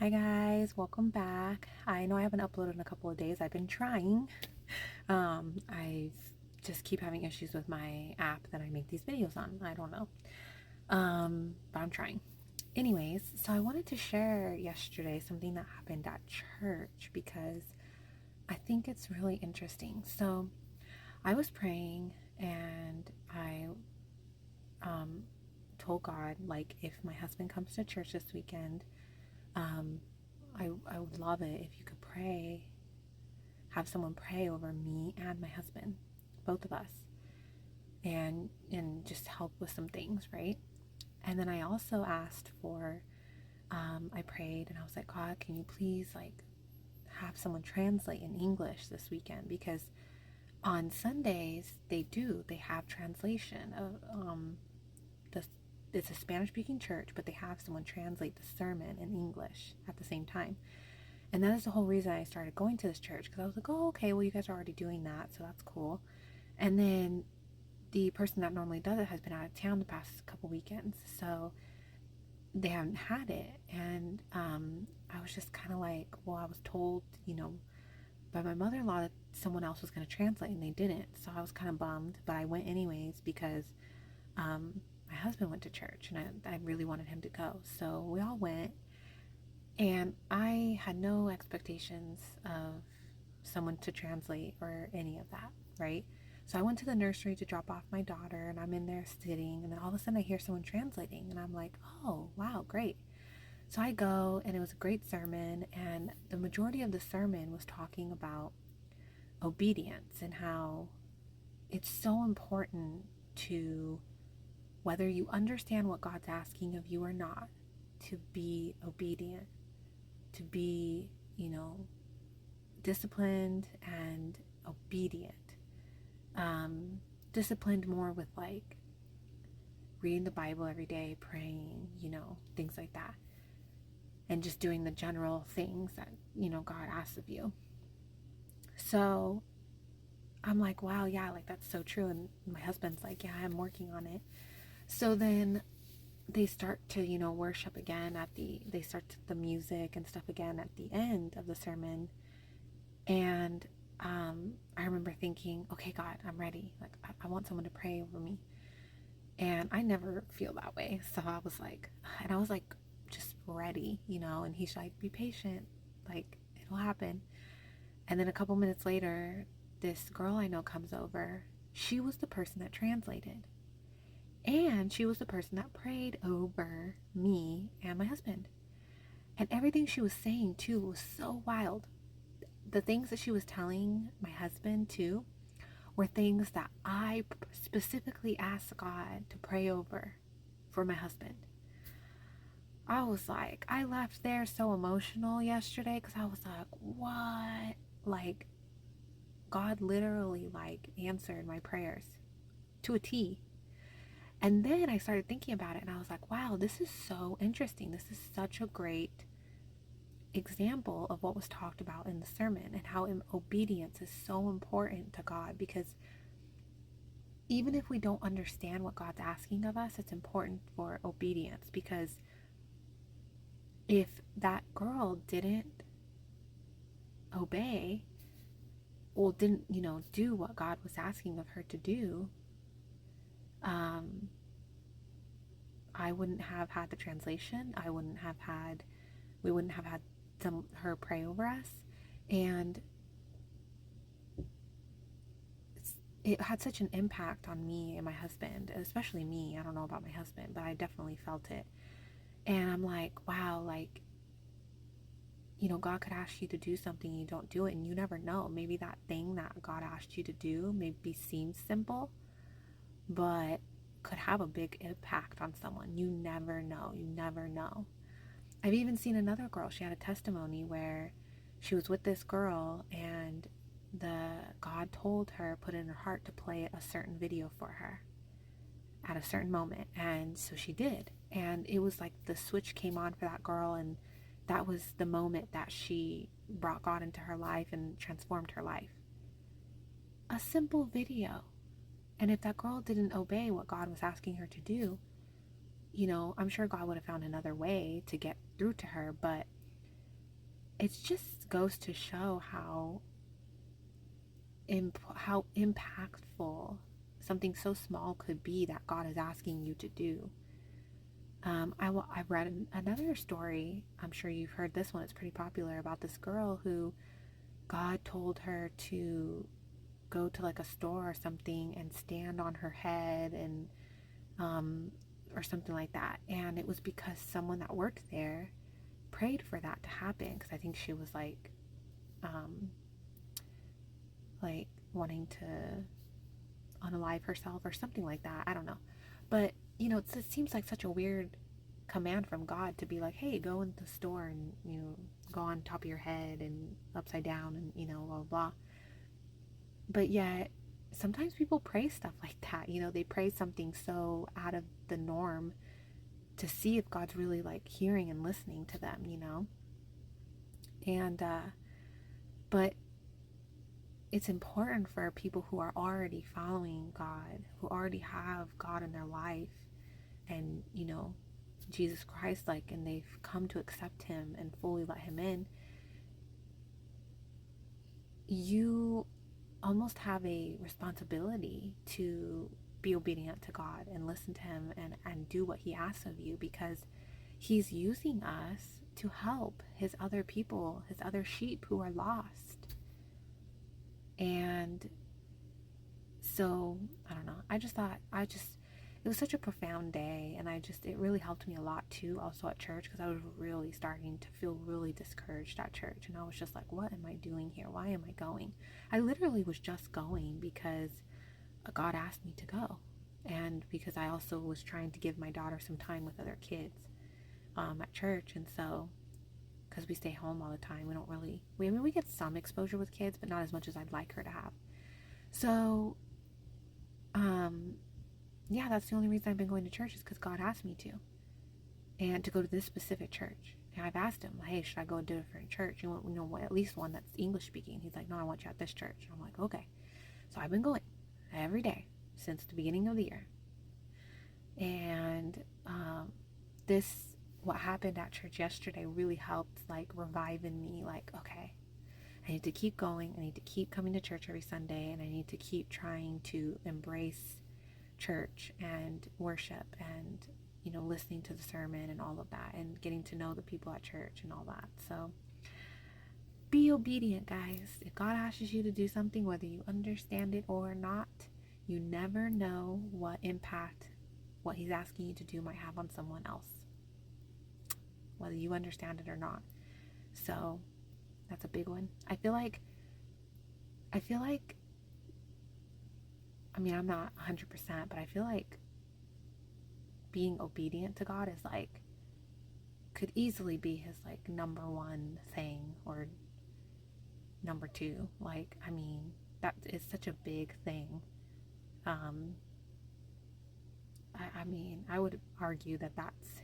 Hi guys, welcome back. I know I haven't uploaded in a couple of days. I've been trying. I just keep having issues with my app that I make these videos on. I don't know. But I'm trying. Anyways, so I wanted to share yesterday something that happened at church because I think it's really interesting. So I was praying and I told God, like, if my husband comes to church this weekend, um, I would love it if you could pray, have someone pray over me and my husband, both of us, and just help with some things, right? And then I also asked for, I prayed and I was like, God, can you please like have someone translate in English this weekend? Because on Sundays they have translation of the it's a Spanish speaking church, but they have someone translate the sermon in English at the same time. And that is the whole reason I started going to this church, because I was like, oh, okay, well, you guys are already doing that, so that's cool. And then the person that normally does it has been out of town the past couple weekends, so they haven't had it. And I was just kind of like, well, I was told, by my mother-in-law that someone else was going to translate, and they didn't. So I was kind of bummed, but I went anyways because my husband went to church, and I really wanted him to go. So we all went, and I had no expectations of someone to translate or any of that, right? So I went to the nursery to drop off my daughter, and I'm in there sitting, and then all of a sudden I hear someone translating, and I'm like, oh, wow, great. So I go, and it was a great sermon, and the majority of the sermon was talking about obedience and how it's so important to, whether you understand what God's asking of you or not, to be obedient, to be, disciplined and obedient. Disciplined more with like reading the Bible every day, praying, things like that. And just doing the general things that, God asks of you. So I'm like, wow, yeah, like that's so true. And my husband's like, yeah, I'm working on it. So then they start to, worship again they start the music and stuff again at the end of the sermon. And I remember thinking, okay, God, I'm ready. Like, I want someone to pray over me. And I never feel that way. So I was like, just ready, and he's like, be patient. Like, it'll happen. And then a couple minutes later, this girl I know comes over. She was the person that translated. And she was the person that prayed over me and my husband. And everything she was saying, too, was so wild. The things that she was telling my husband, too, were things that I specifically asked God to pray over for my husband. I was like, I left there so emotional yesterday because I was like, what? Like, God literally like answered my prayers to a T. And then I started thinking about it and I was like, wow, this is so interesting. This is such a great example of what was talked about in the sermon and how obedience is so important to God, because even if we don't understand what God's asking of us, it's important for obedience. Because if that girl didn't obey, or didn't, do what God was asking of her to do, I wouldn't have had the translation. We wouldn't have had her pray over us. And it had such an impact on me and my husband, especially me. I don't know about my husband, but I definitely felt it. And I'm like, wow, like, God could ask you to do something, you don't do it, and you never know. Maybe that thing that God asked you to do maybe seems simple, but could have a big impact on someone. You never know. You never know. I've even seen another girl. She had a testimony where she was with this girl, and God told her, put in her heart to play a certain video for her at a certain moment. And so she did. And it was like the switch came on for that girl, and that was the moment that she brought God into her life and transformed her life. A simple video. And if that girl didn't obey what God was asking her to do, I'm sure God would have found another way to get through to her. But it just goes to show how impactful something so small could be that God is asking you to do. I read another story. I'm sure you've heard this one. It's pretty popular, about this girl who God told her to go to like a store or something and stand on her head and or something like that. And it was because someone that worked there prayed for that to happen, because I think she was like wanting to unalive herself or something like that. I don't know. But, it seems like such a weird command from God to be like, hey, go in the store and, go on top of your head and upside down and, blah, blah, blah. But yet, sometimes people pray stuff like that. They pray something so out of the norm to see if God's really like hearing and listening to them, And, but it's important for people who are already following God, who already have God in their life and, Jesus Christ, and they've come to accept him and fully let him in. You almost have a responsibility to be obedient to God and listen to him and do what he asks of you, because he's using us to help his other people, his other sheep who are lost. And so, I don't know. It was such a profound day, and it really helped me a lot too, also at church, because I was really starting to feel really discouraged at church. And I was just like, what am I doing here? Why am I going? I literally was just going because God asked me to go. And because I also was trying to give my daughter some time with other kids at church. And so, because we stay home all the time, we get some exposure with kids, but not as much as I'd like her to have. So, yeah, that's the only reason I've been going to church, is because God asked me to. And to go to this specific church. And I've asked him, hey, should I go to a different church? You want, at least one that's English speaking. He's like, no, I want you at this church. And I'm like, okay. So I've been going every day since the beginning of the year. And what happened at church yesterday really helped revive in me, okay, I need to keep going. I need to keep coming to church every Sunday, and I need to keep trying to embrace church and worship and, listening to the sermon and all of that, and getting to know the people at church and all that. So be obedient, guys. If God asks you to do something, whether you understand it or not, you never know what impact what he's asking you to do might have on someone else, whether you understand it or not. So that's a big one. I feel like I'm not 100%, but I feel like being obedient to God is could easily be his number one thing, or number two. That is such a big thing. I would argue that that's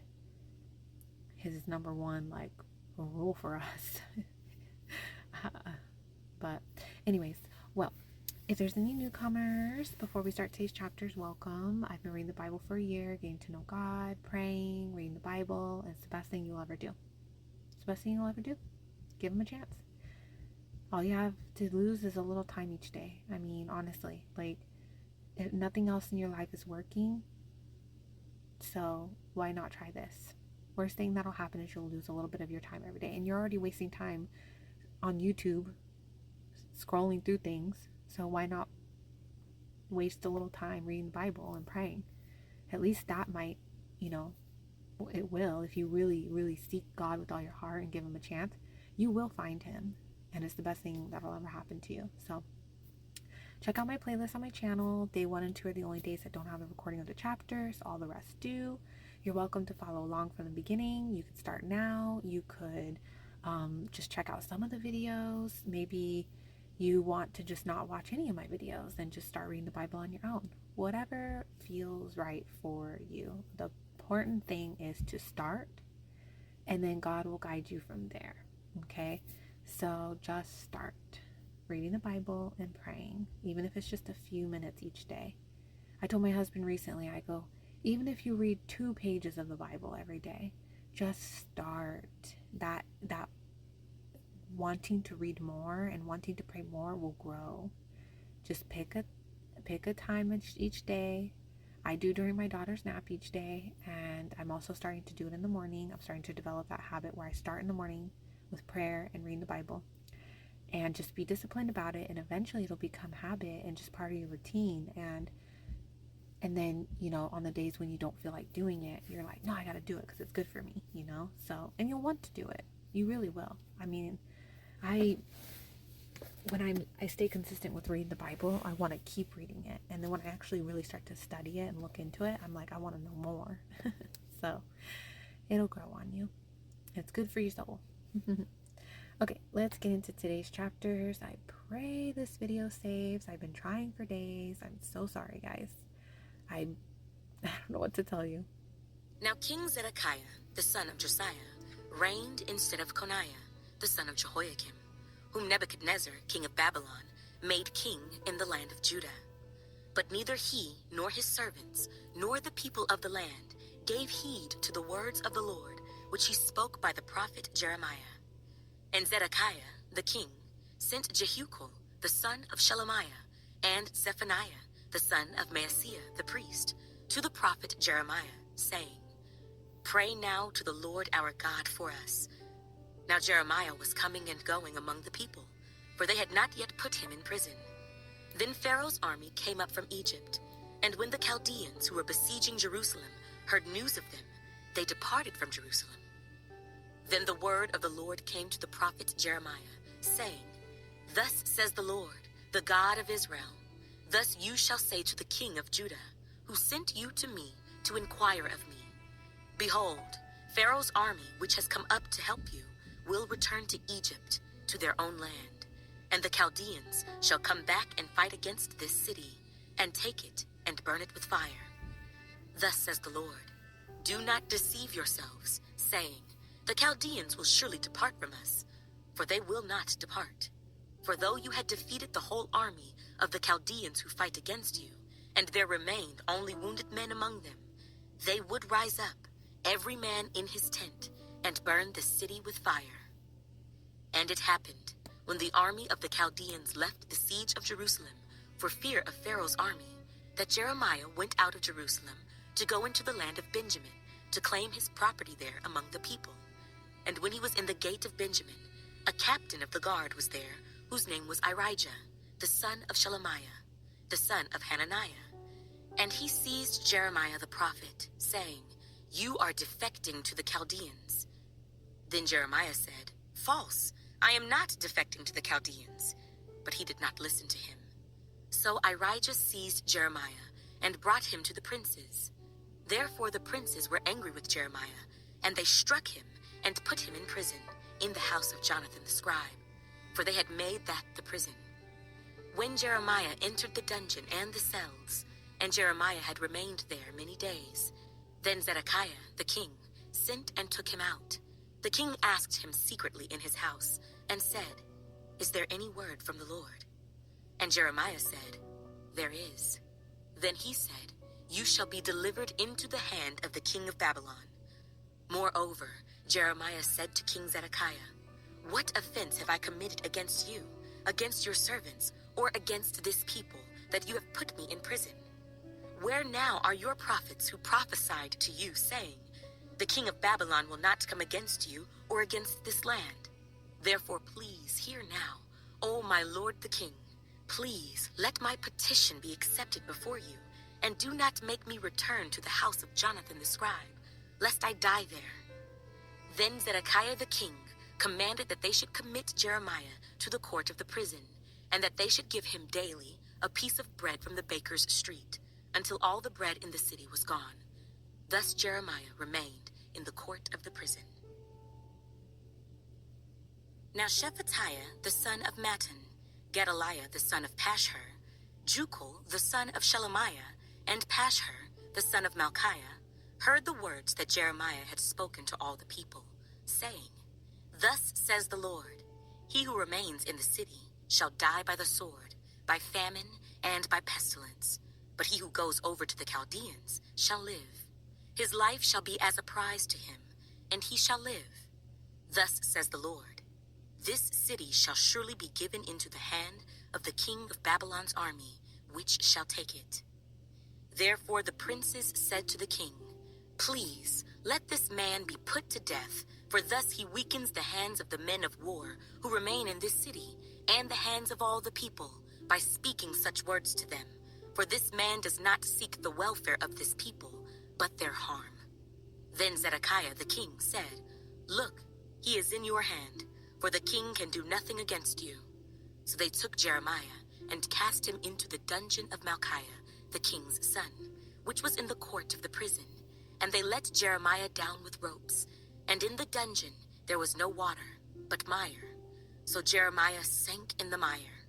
his number one rule for us. But anyways, well, if there's any newcomers, before we start today's chapters, welcome. I've been reading the Bible for a year, getting to know God, praying, reading the Bible, and it's the best thing you'll ever do. It's the best thing you'll ever do. Give him a chance. All you have to lose is a little time each day. Honestly, if nothing else in your life is working, so why not try this? Worst thing that'll happen is you'll lose a little bit of your time every day, and you're already wasting time on YouTube scrolling through things. So why not waste a little time reading the Bible and praying? At least that might, it will. If you really, really seek God with all your heart and give him a chance, you will find him. And it's the best thing that'll ever happen to you. So check out my playlist on my channel. Day 1 and 2 are the only days that don't have a recording of the chapters. All the rest do. You're welcome to follow along from the beginning. You could start now. You could just check out some of the videos. Maybe you want to just not watch any of my videos and just start reading the Bible on your own. Whatever feels right for you. The important thing is to start, and then God will guide you from there. Okay? So just start reading the Bible and praying, even if it's just a few minutes each day. I told my husband recently, I go, even if you read 2 pages of the Bible every day, just start. wanting to read more and wanting to pray more will grow. Just pick a time each day. I do during my daughter's nap each day, and I'm also starting to do it in the morning. I'm starting to develop that habit where I start in the morning with prayer and reading the Bible, and just be disciplined about it, and eventually it'll become habit and just part of your routine. And then, on the days when you don't feel like doing it, you're like, no, I got to do it because it's good for me, so, and you'll want to do it. You really will. I mean, when I stay consistent with reading the Bible, I want to keep reading it. And then when I actually really start to study it and look into it, I'm like, I want to know more. So it'll grow on you. It's good for your soul. Okay, let's get into today's chapters. I pray this video saves. I've been trying for days. I'm so sorry, guys. I don't know what to tell you. Now King Zedekiah, the son of Josiah, reigned instead of Coniah, the son of Jehoiakim, whom Nebuchadnezzar, king of Babylon, made king in the land of Judah. But neither he, nor his servants, nor the people of the land gave heed to the words of the Lord, which he spoke by the prophet Jeremiah. And Zedekiah, the king, sent Jehucal, the son of Shelemiah, and Zephaniah, the son of Maaseiah, the priest, to the prophet Jeremiah, saying, Pray now to the Lord our God for us. Now Jeremiah was coming and going among the people, for they had not yet put him in prison. Then Pharaoh's army came up from Egypt, and when the Chaldeans who were besieging Jerusalem heard news of them, they departed from Jerusalem. Then the word of the Lord came to the prophet Jeremiah, saying, Thus says the Lord, the God of Israel, Thus you shall say to the king of Judah, who sent you to me to inquire of me, Behold, Pharaoh's army, which has come up to help you, will return to Egypt, to their own land, and the Chaldeans shall come back and fight against this city, and take it and burn it with fire. Thus says the Lord, Do not deceive yourselves, saying, The Chaldeans will surely depart from us, for they will not depart. For though you had defeated the whole army of the Chaldeans who fight against you, and there remained only wounded men among them, they would rise up, every man in his tent, and burn the city with fire. And it happened, when the army of the Chaldeans left the siege of Jerusalem for fear of Pharaoh's army, that Jeremiah went out of Jerusalem to go into the land of Benjamin, to claim his property there among the people. And when he was in the gate of Benjamin, a captain of the guard was there, whose name was Irijah, the son of Shelemiah, the son of Hananiah. And he seized Jeremiah the prophet, saying, You are defecting to the Chaldeans. Then Jeremiah said, False, I am not defecting to the Chaldeans. But he did not listen to him. So Irijah seized Jeremiah and brought him to the princes. Therefore the princes were angry with Jeremiah, and they struck him and put him in prison, in the house of Jonathan the scribe, for they had made that the prison. When Jeremiah entered the dungeon and the cells, and Jeremiah had remained there many days, then Zedekiah the king sent and took him out. The king asked him secretly in his house, and said, Is there any word from the Lord? And Jeremiah said, There is. Then he said, You shall be delivered into the hand of the king of Babylon. Moreover, Jeremiah said to King Zedekiah, What offense have I committed against you, against your servants, or against this people, that you have put me in prison? Where now are your prophets who prophesied to you, saying, The king of Babylon will not come against you or against this land? Therefore please hear now, O my lord the king, please let my petition be accepted before you, and do not make me return to the house of Jonathan the scribe, lest I die there. Then Zedekiah the king commanded that they should commit Jeremiah to the court of the prison, and that they should give him daily a piece of bread from the baker's street, until all the bread in the city was gone. Thus Jeremiah remained in the court of the prison. Now Shephatiah the son of Mattan, Gedaliah the son of Pashhur, Jucal the son of Shelemiah, and Pashhur the son of Malchiah, heard the words that Jeremiah had spoken to all the people, saying, Thus says the Lord, He who remains in the city shall die by the sword, by famine, and by pestilence. But he who goes over to the Chaldeans shall live. His life shall be as a prize to him, and he shall live. Thus says the Lord. This city shall surely be given into the hand of the king of Babylon's army, which shall take it. Therefore the princes said to the king, Please, let this man be put to death, for thus he weakens the hands of the men of war who remain in this city, and the hands of all the people, by speaking such words to them. For this man does not seek the welfare of this people, but their harm. Then Zedekiah the king said, Look, he is in your hand, for the king can do nothing against you. So they took Jeremiah and cast him into the dungeon of Malchiah, the king's son, which was in the court of the prison. And they let Jeremiah down with ropes. And in the dungeon there was no water, but mire. So Jeremiah sank in the mire.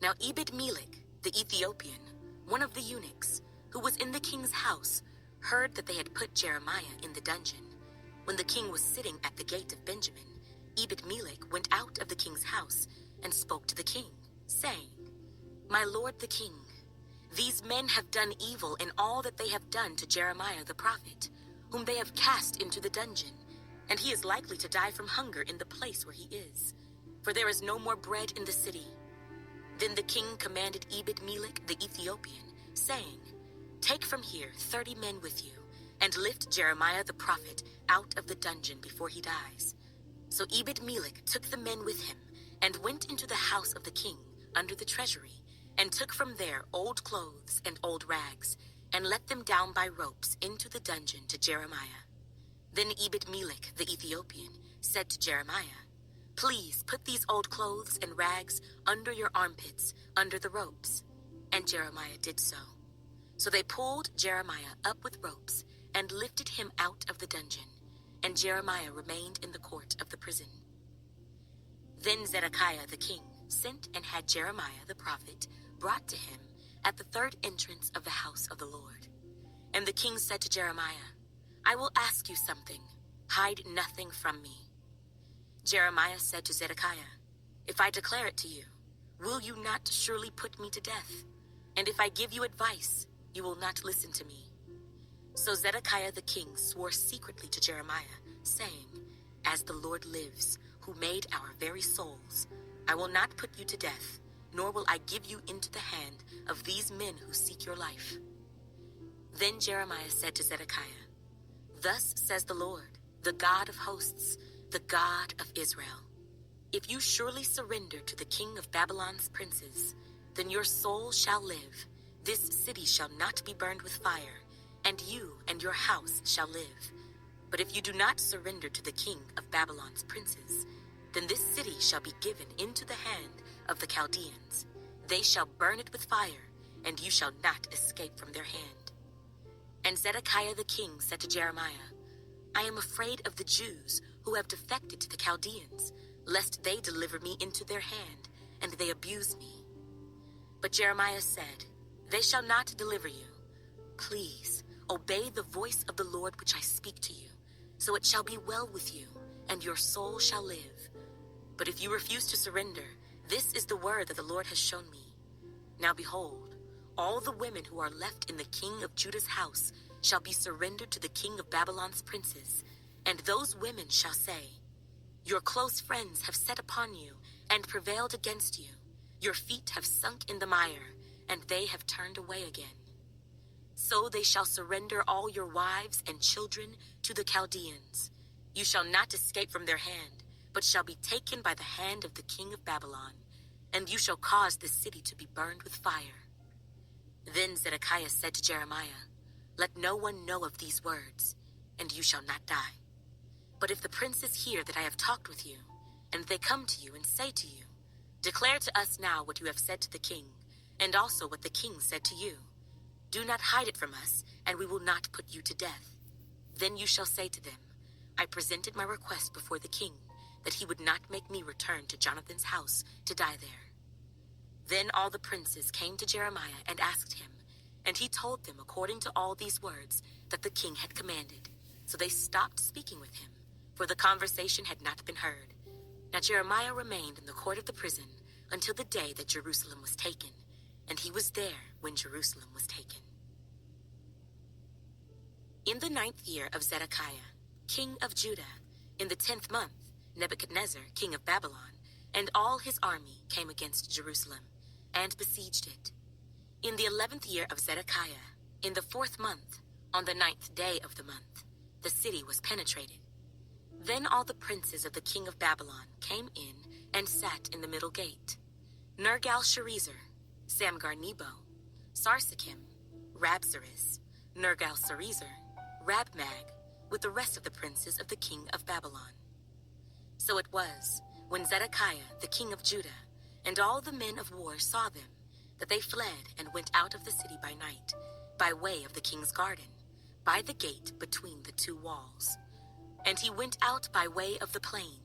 Now Ebed-Melech, the Ethiopian, one of the eunuchs, who was in the king's house, heard that they had put Jeremiah in the dungeon. When the king was sitting at the gate of Benjamin, Ebed-Melech went out of the king's house and spoke to the king, saying, My lord the king, these men have done evil in all that they have done to Jeremiah the prophet, whom they have cast into the dungeon, and he is likely to die from hunger in the place where he is, for there is no more bread in the city. Then the king commanded Ebed-Melech the Ethiopian, saying, Take from here 30 men with you, and lift Jeremiah the prophet out of the dungeon before he dies. So Ebed-Melech took the men with him, and went into the house of the king under the treasury, and took from there old clothes and old rags, and let them down by ropes into the dungeon to Jeremiah. Then Ebed-Melech the Ethiopian said to Jeremiah, Please put these old clothes and rags under your armpits, under the ropes. And Jeremiah did so. So they pulled Jeremiah up with ropes, and lifted him out of the dungeon, and Jeremiah remained in the court of the prison. Then Zedekiah the king sent and had Jeremiah the prophet brought to him at the third entrance of the house of the Lord. And the king said to Jeremiah, I will ask you something. Hide nothing from me. Jeremiah said to Zedekiah, If I declare it to you, will you not surely put me to death? And if I give you advice, you will not listen to me. So Zedekiah the king swore secretly to Jeremiah, saying, As the Lord lives, who made our very souls, I will not put you to death, nor will I give you into the hand of these men who seek your life. Then Jeremiah said to Zedekiah, Thus says the Lord, the God of hosts, the God of Israel, If you surely surrender to the king of Babylon's princes, then your soul shall live. This city shall not be burned with fire, and you and your house shall live. But if you do not surrender to the king of Babylon's princes, then this city shall be given into the hand of the Chaldeans. They shall burn it with fire, and you shall not escape from their hand. And Zedekiah the king said to Jeremiah, I am afraid of the Jews who have defected to the Chaldeans, lest they deliver me into their hand, and they abuse me. But Jeremiah said, They shall not deliver you. Please, obey the voice of the Lord which I speak to you, so it shall be well with you, and your soul shall live. But if you refuse to surrender, this is the word that the Lord has shown me. Now behold, all the women who are left in the king of Judah's house shall be surrendered to the king of Babylon's princes, and those women shall say, Your close friends have set upon you and prevailed against you. Your feet have sunk in the mire, and they have turned away again. So they shall surrender all your wives and children to the Chaldeans. You shall not escape from their hand, but shall be taken by the hand of the king of Babylon, and you shall cause the city to be burned with fire. Then Zedekiah said to Jeremiah, Let no one know of these words, and you shall not die. But if the princes hear that I have talked with you, and they come to you and say to you, Declare to us now what you have said to the king, and also what the king said to you. Do not hide it from us, and we will not put you to death. Then you shall say to them, I presented my request before the king, that he would not make me return to Jonathan's house to die there. Then all the princes came to Jeremiah and asked him, and he told them according to all these words that the king had commanded. So they stopped speaking with him, for the conversation had not been heard. Now Jeremiah remained in the court of the prison until the day that Jerusalem was taken, and he was there when Jerusalem was taken. In the 9th year of Zedekiah, king of Judah, in the 10th month, Nebuchadnezzar, king of Babylon, and all his army came against Jerusalem, and besieged it. In the 11th year of Zedekiah, in the 4th month, on the 9th day of the month, the city was penetrated. Then all the princes of the king of Babylon came in and sat in the middle gate: Nergal-Sharezer, Samgar-Nebo, Sarsekim, Rabsaris, Nergal-Sarezer, Rabmag, with the rest of the princes of the king of Babylon. So it was, when Zedekiah, the king of Judah, and all the men of war saw them, that they fled and went out of the city by night, by way of the king's garden, by the gate between the two walls. And he went out by way of the plain.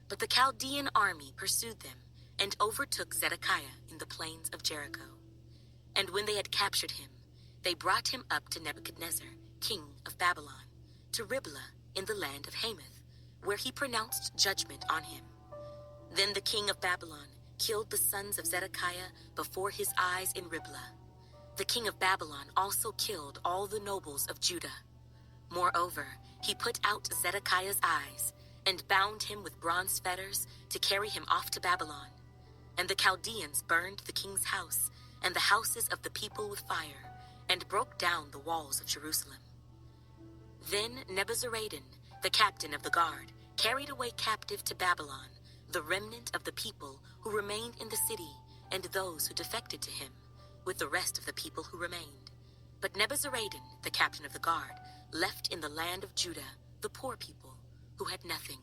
But the Chaldean army pursued them, and overtook Zedekiah in the plains of Jericho. And when they had captured him, they brought him up to Nebuchadnezzar, king of Babylon, to Riblah in the land of Hamath, where he pronounced judgment on him. Then the king of Babylon killed the sons of Zedekiah before his eyes in Riblah. The king of Babylon also killed all the nobles of Judah. Moreover, he put out Zedekiah's eyes, and bound him with bronze fetters to carry him off to Babylon. And the Chaldeans burned the king's house and the houses of the people with fire, and broke down the walls of Jerusalem. Then Nebuzaradan, the captain of the guard, carried away captive to Babylon the remnant of the people who remained in the city, and those who defected to him, with the rest of the people who remained. But Nebuzaradan, the captain of the guard, left in the land of Judah the poor people, who had nothing,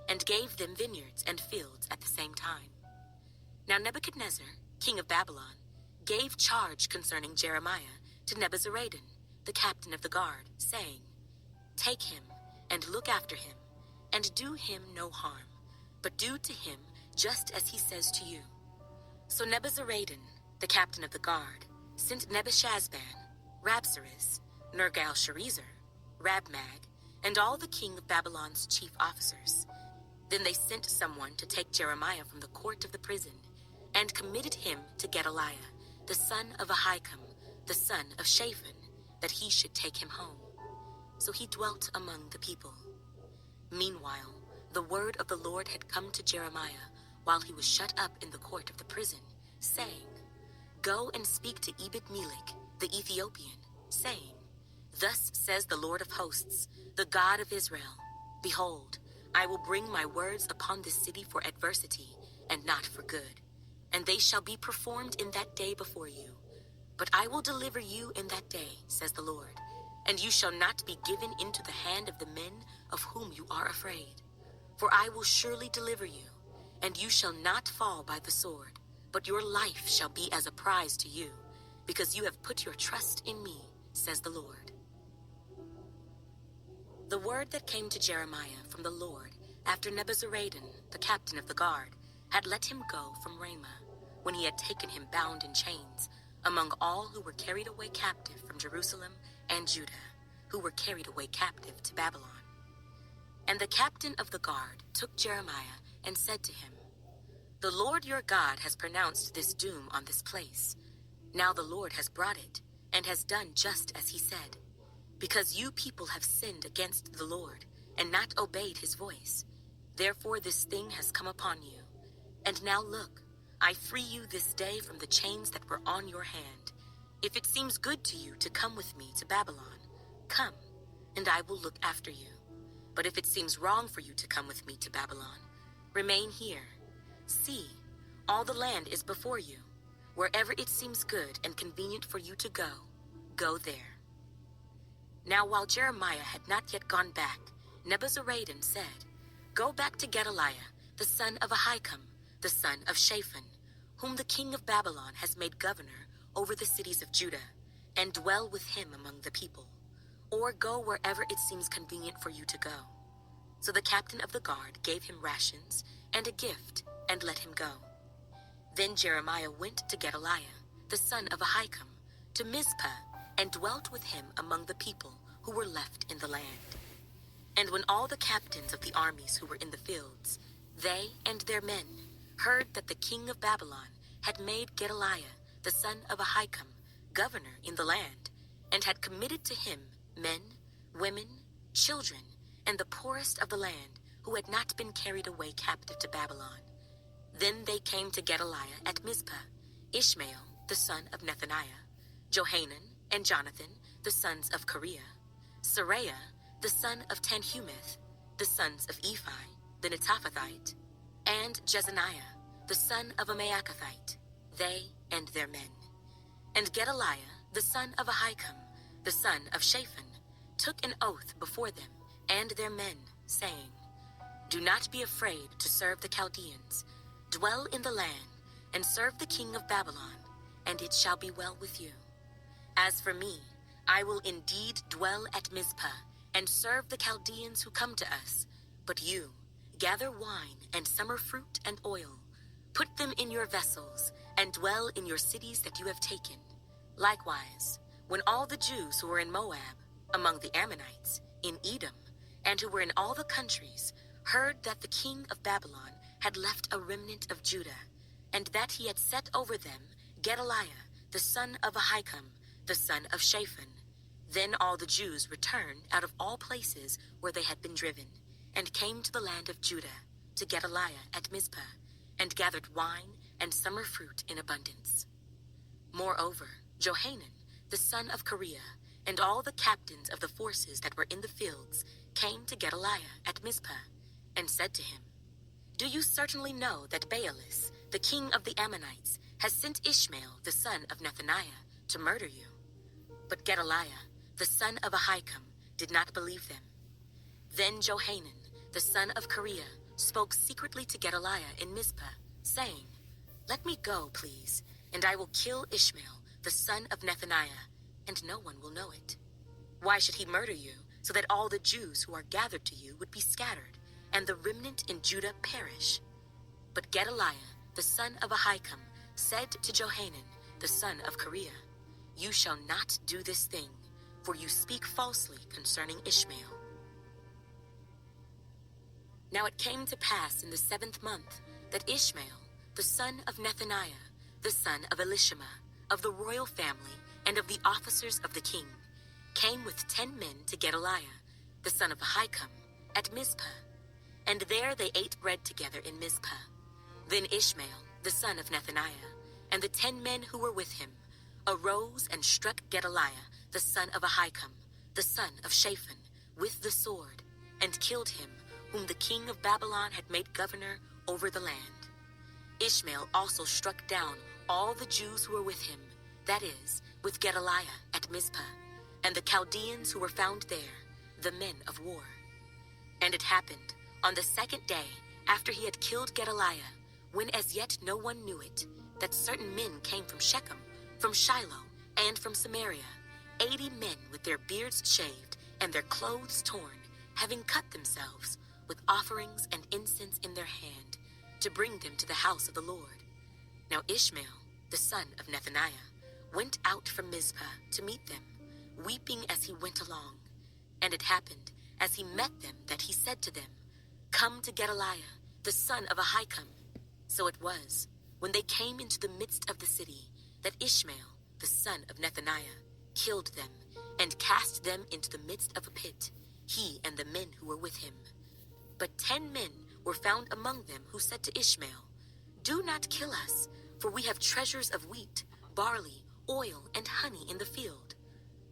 and gave them vineyards and fields at the same time. Now Nebuchadnezzar, king of Babylon, gave charge concerning Jeremiah to Nebuzaradan, the captain of the guard, saying, "Take him, and look after him, and do him no harm, but do to him just as he says to you." So Nebuzaradan, the captain of the guard, sent Nebuchadnezzar, Rabsaris, Nergal-Sharezer, Rabmag, and all the king of Babylon's chief officers. Then they sent someone to take Jeremiah from the court of the prison, and committed him to Gedaliah, the son of Ahikam, the son of Shaphan, that he should take him home. So he dwelt among the people. Meanwhile, the word of the Lord had come to Jeremiah while he was shut up in the court of the prison, saying, "Go and speak to Ebed-Melech, the Ethiopian, saying, Thus says the Lord of hosts, the God of Israel, Behold, I will bring my words upon this city for adversity, and not for good. And they shall be performed in that day before you. But I will deliver you in that day, says the Lord, and you shall not be given into the hand of the men of whom you are afraid. For I will surely deliver you, and you shall not fall by the sword, but your life shall be as a prize to you, because you have put your trust in me, says the Lord." The word that came to Jeremiah from the Lord after Nebuzaradan, the captain of the guard, had let him go from Ramah, when he had taken him bound in chains, among all who were carried away captive from Jerusalem and Judah, who were carried away captive to Babylon. And the captain of the guard took Jeremiah and said to him, "The Lord your God has pronounced this doom on this place. Now the Lord has brought it, and has done just as he said. Because you people have sinned against the Lord, and not obeyed his voice. Therefore this thing has come upon you. And now look, I free you this day from the chains that were on your hand. If it seems good to you to come with me to Babylon, come, and I will look after you. But if it seems wrong for you to come with me to Babylon, remain here. See, all the land is before you. Wherever it seems good and convenient for you to go, go there." Now while Jeremiah had not yet gone back, Nebuzaradan said, "Go back to Gedaliah, the son of Ahikam, the son of Shaphan, whom the king of Babylon has made governor over the cities of Judah, and dwell with him among the people. Or go wherever it seems convenient for you to go." So the captain of the guard gave him rations and a gift, and let him go. Then Jeremiah went to Gedaliah, the son of Ahikam, to Mizpah, and dwelt with him among the people who were left in the land. And when all the captains of the armies who were in the fields, they and their men, heard that the king of Babylon had made Gedaliah, the son of Ahikam, governor in the land, and had committed to him men, women, children, and the poorest of the land, who had not been carried away captive to Babylon. Then they came to Gedaliah at Mizpah, Ishmael, the son of Nethaniah, Johanan and Jonathan, the sons of Kareah, Seraiah, the son of Tanhumeth, the sons of Ephi, the Netophathite, and Jezaniah, the son of a Maacathite, they and their men. And Gedaliah, the son of Ahikam, the son of Shaphan, took an oath before them and their men, saying, Do not be afraid to serve the Chaldeans. Dwell in the land, and serve the king of Babylon, and it shall be well with you. As for me, I will indeed dwell at Mizpah, and serve the Chaldeans who come to us. But you, gather wine and summer fruit and oil. Put them in your vessels, and dwell in your cities that you have taken. Likewise, when all the Jews who were in Moab, among the Ammonites, in Edom, and who were in all the countries, heard that the king of Babylon had left a remnant of Judah, and that he had set over them Gedaliah, the son of Ahikam, the son of Shaphan. Then all the Jews returned out of all places where they had been driven, and came to the land of Judah, to Gedaliah at Mizpah, and gathered wine and summer fruit in abundance. Moreover, Johanan, the son of Kareah, and all the captains of the forces that were in the fields came to Gedaliah at Mizpah, and said to him, Do you certainly know that Baalis, the king of the Ammonites, has sent Ishmael, the son of Nethaniah, to murder you? But Gedaliah, the son of Ahikam, did not believe them. Then Johanan, the son of Kareah, spoke secretly to Gedaliah in Mizpah, saying, Let me go, please, and I will kill Ishmael, the son of Nethaniah, and no one will know it. Why should he murder you, so that all the Jews who are gathered to you would be scattered, and the remnant in Judah perish? But Gedaliah, the son of Ahikam, said to Johanan, the son of Kareah, You shall not do this thing, for you speak falsely concerning Ishmael. Now it came to pass in the 7th month that Ishmael, the son of Nethaniah, the son of Elishama, of the royal family and of the officers of the king, came with 10 men to Gedaliah, the son of Ahikam, at Mizpah. And there they ate bread together in Mizpah. Then Ishmael, the son of Nethaniah, and the 10 men who were with him, arose and struck Gedaliah, the son of Ahikam, the son of Shaphan, with the sword, and killed him, whom the king of Babylon had made governor over the land. Ishmael also struck down all the Jews who were with him, that is, with Gedaliah at Mizpah, and the Chaldeans who were found there, the men of war. And it happened, on the 2nd day, after he had killed Gedaliah, when as yet no one knew it, that certain men came from Shechem, from Shiloh, and from Samaria, 80 men with their beards shaved, and their clothes torn, having cut themselves, with offerings and incense in their hand, to bring them to the house of the Lord. Now Ishmael, the son of Nethaniah, went out from Mizpah to meet them, weeping as he went along. And it happened, as he met them, that he said to them, Come to Gedaliah, the son of Ahikam. So it was, when they came into the midst of the city, that Ishmael, the son of Nethaniah, killed them, and cast them into the midst of a pit, he and the men who were with him. But 10 men were found among them who said to Ishmael, Do not kill us, for we have treasures of wheat, barley, oil, and honey in the field.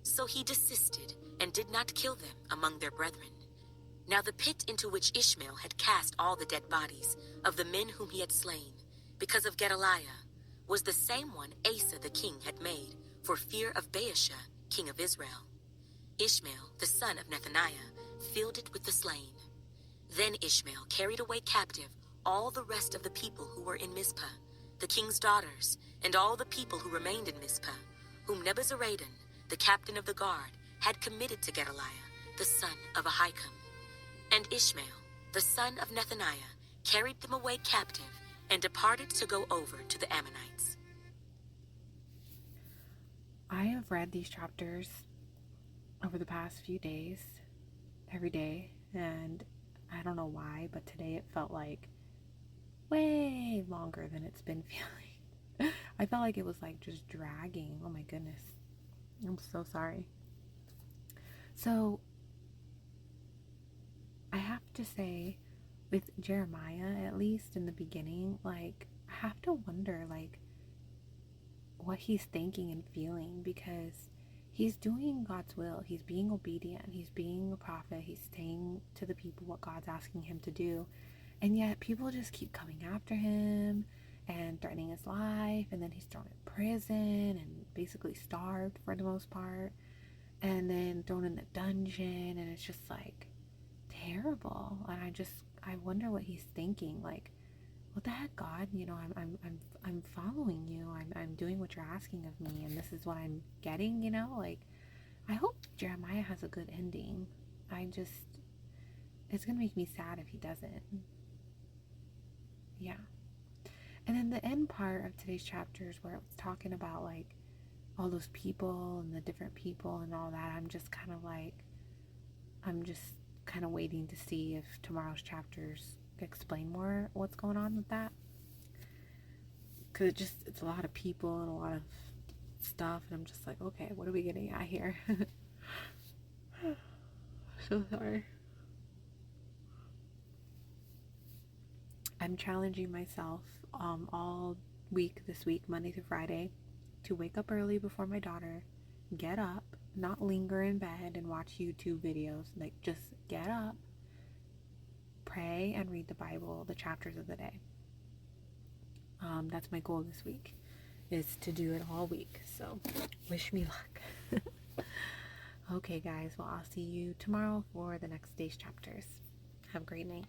So he desisted and did not kill them among their brethren. Now the pit into which Ishmael had cast all the dead bodies of the men whom he had slain, because of Gedaliah, was the same one Asa the king had made for fear of Baasha, king of Israel. Ishmael, the son of Nethaniah, filled it with the slain. Then Ishmael carried away captive all the rest of the people who were in Mizpah, the king's daughters, and all the people who remained in Mizpah, whom Nebuzaradan, the captain of the guard, had committed to Gedaliah, the son of Ahikam. And Ishmael, the son of Nethaniah, carried them away captive, and departed to go over to the Ammonites. I have read these chapters over the past few days, every day, and I don't know why, but today it felt like way longer than it's been feeling. I felt like it was like just dragging. Oh my goodness. I'm so sorry. So I have to say, with Jeremiah, at least in the beginning, like, I have to wonder, like, what he's thinking and feeling, because he's doing God's will. He's being obedient. He's being a prophet. He's saying to the people what God's asking him to do. And yet people just keep coming after him and threatening his life. And then he's thrown in prison and basically starved for the most part. And then thrown in the dungeon. And it's just like terrible. And I wonder what he's thinking. Like, what the heck, God? You know, I'm following you. I'm doing what you're asking of me, and this is what I'm getting. You know, like, I hope Jeremiah has a good ending. It's gonna make me sad if he doesn't. Yeah. And then the end part of today's chapters, where it was talking about like all those people and the different people and all that, I'm just kind of waiting to see if tomorrow's chapters explain more what's going on with that, because it's a lot of people and a lot of stuff, and I'm just like, okay, what are we getting at here? So sorry. I'm challenging myself all week this week, Monday through Friday, to wake up early before my daughter, get up, not linger in bed and watch YouTube videos, like just get up, pray, and read the Bible, the chapters of the day. That's my goal this week, is to do it all week. So wish me luck. Okay, guys. Well, I'll see you tomorrow for the next day's chapters. Have a great night.